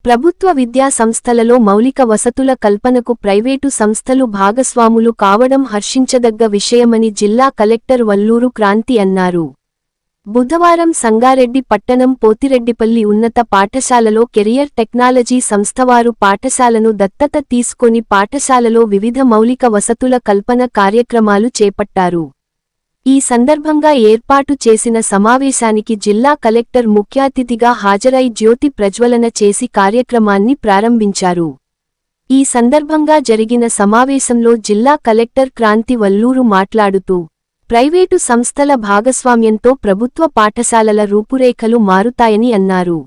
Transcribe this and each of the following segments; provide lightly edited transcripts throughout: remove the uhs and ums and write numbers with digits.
ప్రభుత్వ విద్యా సంస్థలలో మౌలిక వసతుల కల్పనకు ప్రైవేటు సంస్థలు భాగస్వాములు కావడం హర్షించదగ్గ విషయమని జిల్లా కలెక్టర్ వల్లూరు క్రాంతి అన్నారు. బుధవారం సంగారెడ్డి పట్టణం పోతిరెడ్డిపల్లి ఉన్నత పాఠశాలలో కెరియర్ టెక్నాలజీ సంస్థవారు పాఠశాలను దత్తత తీసుకొని పాఠశాలలో వివిధ మౌలిక వసతుల కల్పన కార్యక్రమాలు చేపట్టారు. ఈ సందర్భంగా ఏర్పాటు చేసిన సమావేశానికి జిల్లా కలెక్టర్ ముఖ్యాతిథిగా హాజరై జ్యోతి ప్రజ్వలన చేసి కార్యక్రమాన్ని ప్రారంభించారు. ఈ సందర్భంగా జరిగిన సమావేశంలో జిల్లా కలెక్టర్ క్రాంతి వల్లూరు మాట్లాడుతూ, ప్రైవేటు సంస్థల భాగస్వామ్యంతో ప్రభుత్వ పాఠశాలల రూపురేఖలు మారుతాయని అన్నారు.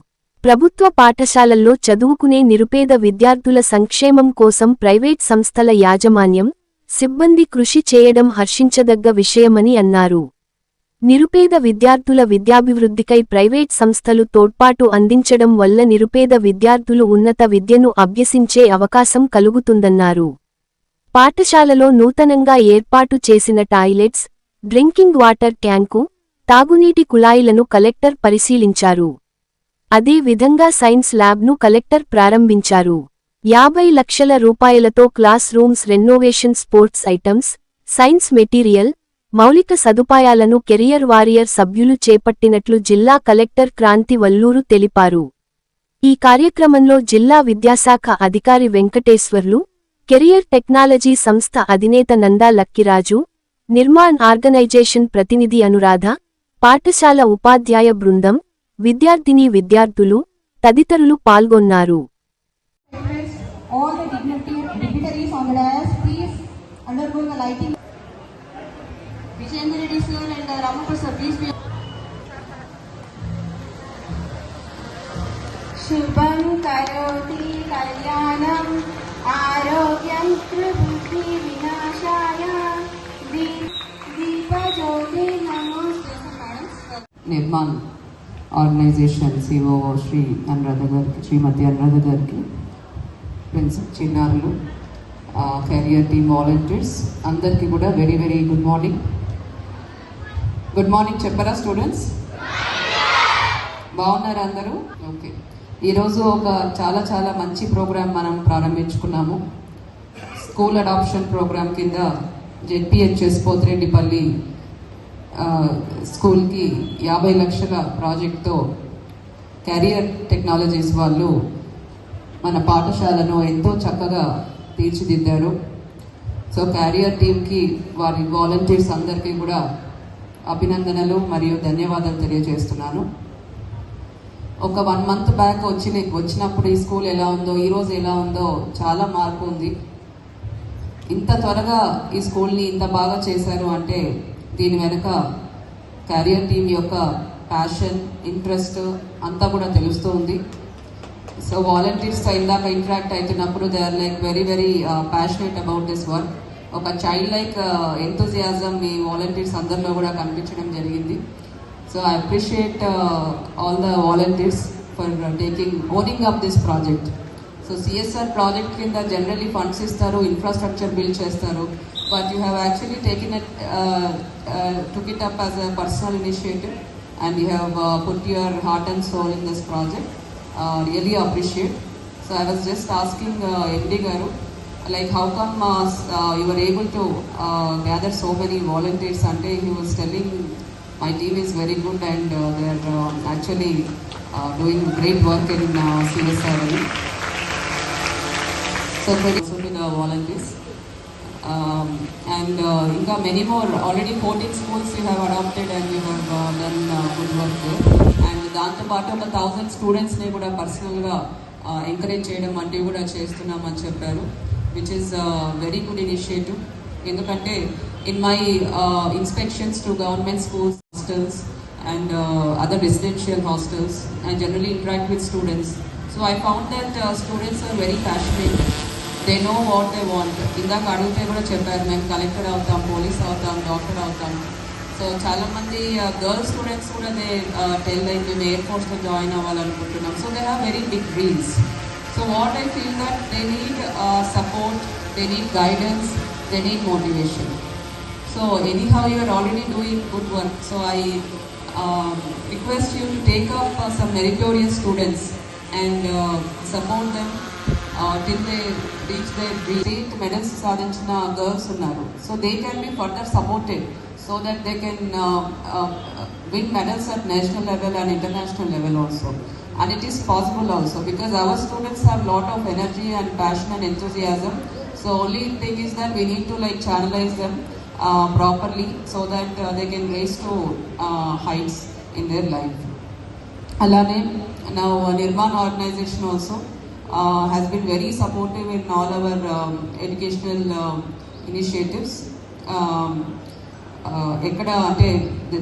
ప్రభుత్వ పాఠశాలల్లో చదువుకునే నిరుపేద విద్యార్థుల సంక్షేమం కోసం ప్రైవేట్ సంస్థల యాజమాన్యం, సిబ్బంది కృషి చేయడం హర్షించదగ్గ విషయమని అన్నారు. నిరుపేద విద్యార్థుల విద్యాభివృద్ధికై ప్రైవేట్ సంస్థలు తోడ్పాటు అందించడం వల్ల నిరుపేద విద్యార్థులు ఉన్నత విద్యను అభ్యసించే అవకాశం కలుగుతుందన్నారు. పాఠశాలలో నూతనంగా ఏర్పాటు చేసిన టాయిలెట్స్, డ్రింకింగ్ వాటర్ ట్యాంకు, తాగునీటి కుళాయిలను కలెక్టర్ పరిశీలించారు. అదే విధంగా సైన్స్ ల్యాబ్ను కలెక్టర్ ప్రారంభించారు. 50 లక్షల రూపాయలతో class rooms renovation, sports items, science material, మౌలిక సదుపాయాలను కెరియర్ వారియర్ సభ్యులు చేపట్టినట్లు జిల్లా కలెక్టర్ క్రాంతి వల్లూరు తెలిపారు. ఈ కార్యక్రమంలో జిల్లా విద్యాశాఖ అధికారి వెంకటేశ్వర్లు, కెరియర్ టెక్నాలజీ సంస్థ అధినేత నందా లక్కిరాజు, నిర్మాణ్ ఆర్గనైజేషన్ ప్రతినిధి అనురాధ, పాఠశాల ఉపాధ్యాయ బృందం, విద్యార్థినీ విద్యార్థులు తదితరులు పాల్గొన్నారు. All the dignitaries on the dais, please undergo the lighting. Vijayendra Reddy sir and Ramapur sir, please be. Shubham karoti kalyanam arogyam tribhuti vinashaya deepa jyoti namaste. Nirman organisation CEO Shri Anuradha గారికి, శ్రీమతి అనురాధ గారికి, ప్రిన్సిపల్ చిన్నారులు, career team volunteers అందరికీ కూడా very very good morning. Good morning చెప్పరా students? బాగున్నారా అందరూ? Okay. ఈరోజు ఒక చాలా చాలా మంచి ప్రోగ్రాం మనం ప్రారంభించుకున్నాము. స్కూల్ అడాప్షన్ ప్రోగ్రాం కింద ZPHS పోతిరెడ్డిపల్లి స్కూల్కి 50 లక్షల ప్రాజెక్ట్తో కెరియర్ టెక్నాలజీస్ వాళ్ళు మన పాఠశాలను ఎంతో చక్కగా తీర్చిదిద్దారు. సో క్యారియర్ టీమ్కి, వారి వాలంటీర్స్ అందరికీ కూడా అభినందనలు మరియు ధన్యవాదాలు తెలియజేస్తున్నాను. ఒక 1 మంత్ బ్యాక్ వచ్చినప్పుడు ఈ స్కూల్ ఎలా ఉందో, ఈరోజు ఎలా ఉందో చాలా మార్పు ఉంది. ఇంత త్వరగా ఈ స్కూల్ని ఇంత బాగా చేశారు అంటే దీని వెనుక క్యారియర్ టీమ్ యొక్క ప్యాషన్, ఇంట్రెస్ట్ అంతా కూడా తెలుస్తూ ఉంది. సో వాలంటీర్స్తో ఇందాక ఇంటరాక్ట్ అవుతున్నప్పుడు they are like very very passionate about this work. ఒక చైల్డ్ లైక్ ఎంతూజియాజం ఈ వాలంటీర్స్ అందరిలో కూడా కనిపించడం జరిగింది. So I appreciate all the volunteers for owning up this project. So CSR project కింద జనరలీ ఫండ్స్ ఇస్తారు, ఇన్ఫ్రాస్ట్రక్చర్ బిల్డ్ చేస్తారు, but you have actually took it up as a personal initiative and you have put your heart and soul in this project. Really appreciate. So I was just asking MD Garu, like how come you were able to gather so many volunteers? And he was telling my team is very good and they are actually doing great work in CSR. So credit to the volunteers. And inka many more, already 14 schools you have adopted and you have done good work there. And దాంతో పాటు ఒక 1000 స్టూడెంట్స్ని కూడా పర్సనల్గా encourage చేయడం వంటివి కూడా చేస్తున్నామని చెప్పారు, which is very good initiative. ఎందుకంటే in my inspections to government schools, hostels and other residential hostels, I generally interact with students. So I found that students are very passionate. They know what they want. ఇందాక అడిగితే కూడా చెప్పారు, మేము collector అవుతాం, police అవుతాం, doctor అవుతాం. So చాలామంది girls students కూడా దే టెల్ లైక్ మేము ఎయిర్ ఫోర్స్లో జాయిన్ అవ్వాలనుకుంటున్నాం. So they have very big dreams. So what I feel that they need support, they need guidance, they need motivation. So anyhow you are already doing good work. So I request you to take up some meritorious students and support them till they reach their state medals సాధించిన girls ఉన్నారు. So they can be further supported so that they can win medals at national level and international level also. And it is possible also because our students have lot of energy and passion and enthusiasm. So only thing is that we need to like channelize them properly so that they can raise to heights in their life. Alane, now Nirman organization also has been very supportive in all our educational initiatives. ఎక్కడ అంటే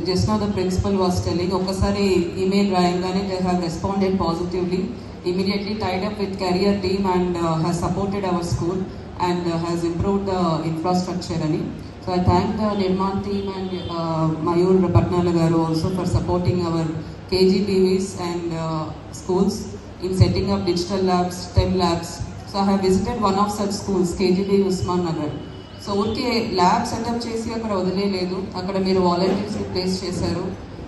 just now the principal was telling ఒక్కసారి email రాయంగానే they have responded positively immediately tied up with career team and has supported our school and has improved the infrastructure ani. So I thank the Nirman team and Mayur Patnala garu also for supporting our KGBVs and schools in setting up digital labs, STEM labs. So I have visited one of such schools, KGB Usman Nagar. So ఊరికే lab setup చేసి అక్కడ వదిలేదు, అక్కడ మీరు వాలంటీర్స్ని place చేశారు.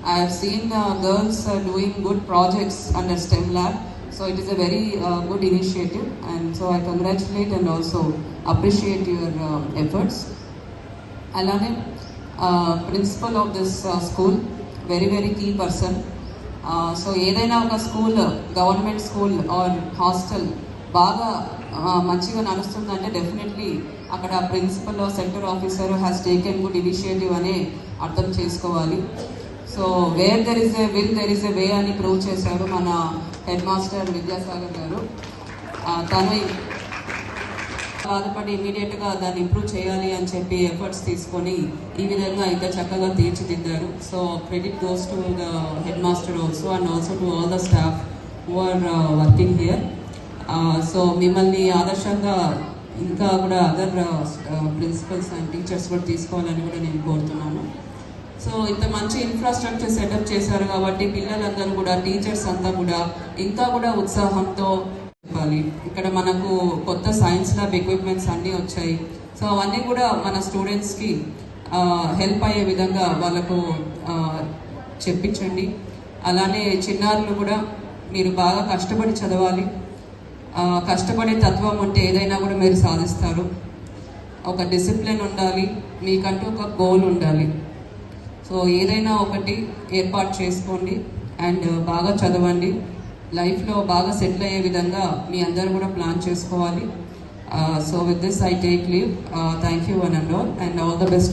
I have seen girls doing good projects under STEM lab. So it is a very good initiative and so I congratulate and also appreciate your efforts. అలానే principal of this school very very key person. So ఏదైనా ఒక school, government school or hostel బాగా మంచిగా నడుస్తుందంటే definitely అక్కడ principal centre officer has taken good initiative అనే అర్థం చేసుకోవాలి. So where there is a will there is a way అని ప్రూవ్ చేశారు మన హెడ్ మాస్టర్ విద్యాసాగర్ గారు. తను బాధపడి ఇమీడియట్గా దాన్ని ఇంప్రూవ్ చేయాలి అని చెప్పి ఎఫర్ట్స్ తీసుకొని ఈ విధంగా ఇంత చక్కగా తీర్చిదిద్దారు. So credit goes to the head master also and also to all the staff who are working here. So మిమ్మల్ని ఆదర్శంగా ఇంకా కూడా అదర్ ప్రిన్సిపల్స్ అండ్ టీచర్స్ కూడా తీసుకోవాలని కూడా నేను కోరుతున్నాను. సో ఇంత మంచి ఇన్ఫ్రాస్ట్రక్చర్ సెటప్ చేశారు కాబట్టి పిల్లలందరూ కూడా, టీచర్స్ అంతా కూడా ఇంకా కూడా ఉత్సాహంతో చెప్పాలి. ఇక్కడ మనకు కొత్త సైన్స్ ల్యాబ్ ఎక్విప్మెంట్స్ అన్నీ వచ్చాయి. సో అవన్నీ కూడా మన స్టూడెంట్స్కి హెల్ప్ అయ్యే విధంగా వాళ్ళకు చెప్పించండి. అలానే చిన్నారులు కూడా మీరు బాగా కష్టపడి చదవాలి. కష్టపడే తత్వం ఉంటే ఏదైనా కూడా మీరు సాధిస్తారు. ఒక డిసిప్లిన్ ఉండాలి, మీకంటూ ఒక గోల్ ఉండాలి. సో ఏదైనా ఒకటి ఏర్పాటు చేసుకోండి అండ్ బాగా చదవండి. లైఫ్లో బాగా సెటిల్ అయ్యే విధంగా మీ అందరూ కూడా ప్లాన్ చేసుకోవాలి. So with this I take leave. Thank you one and all the best.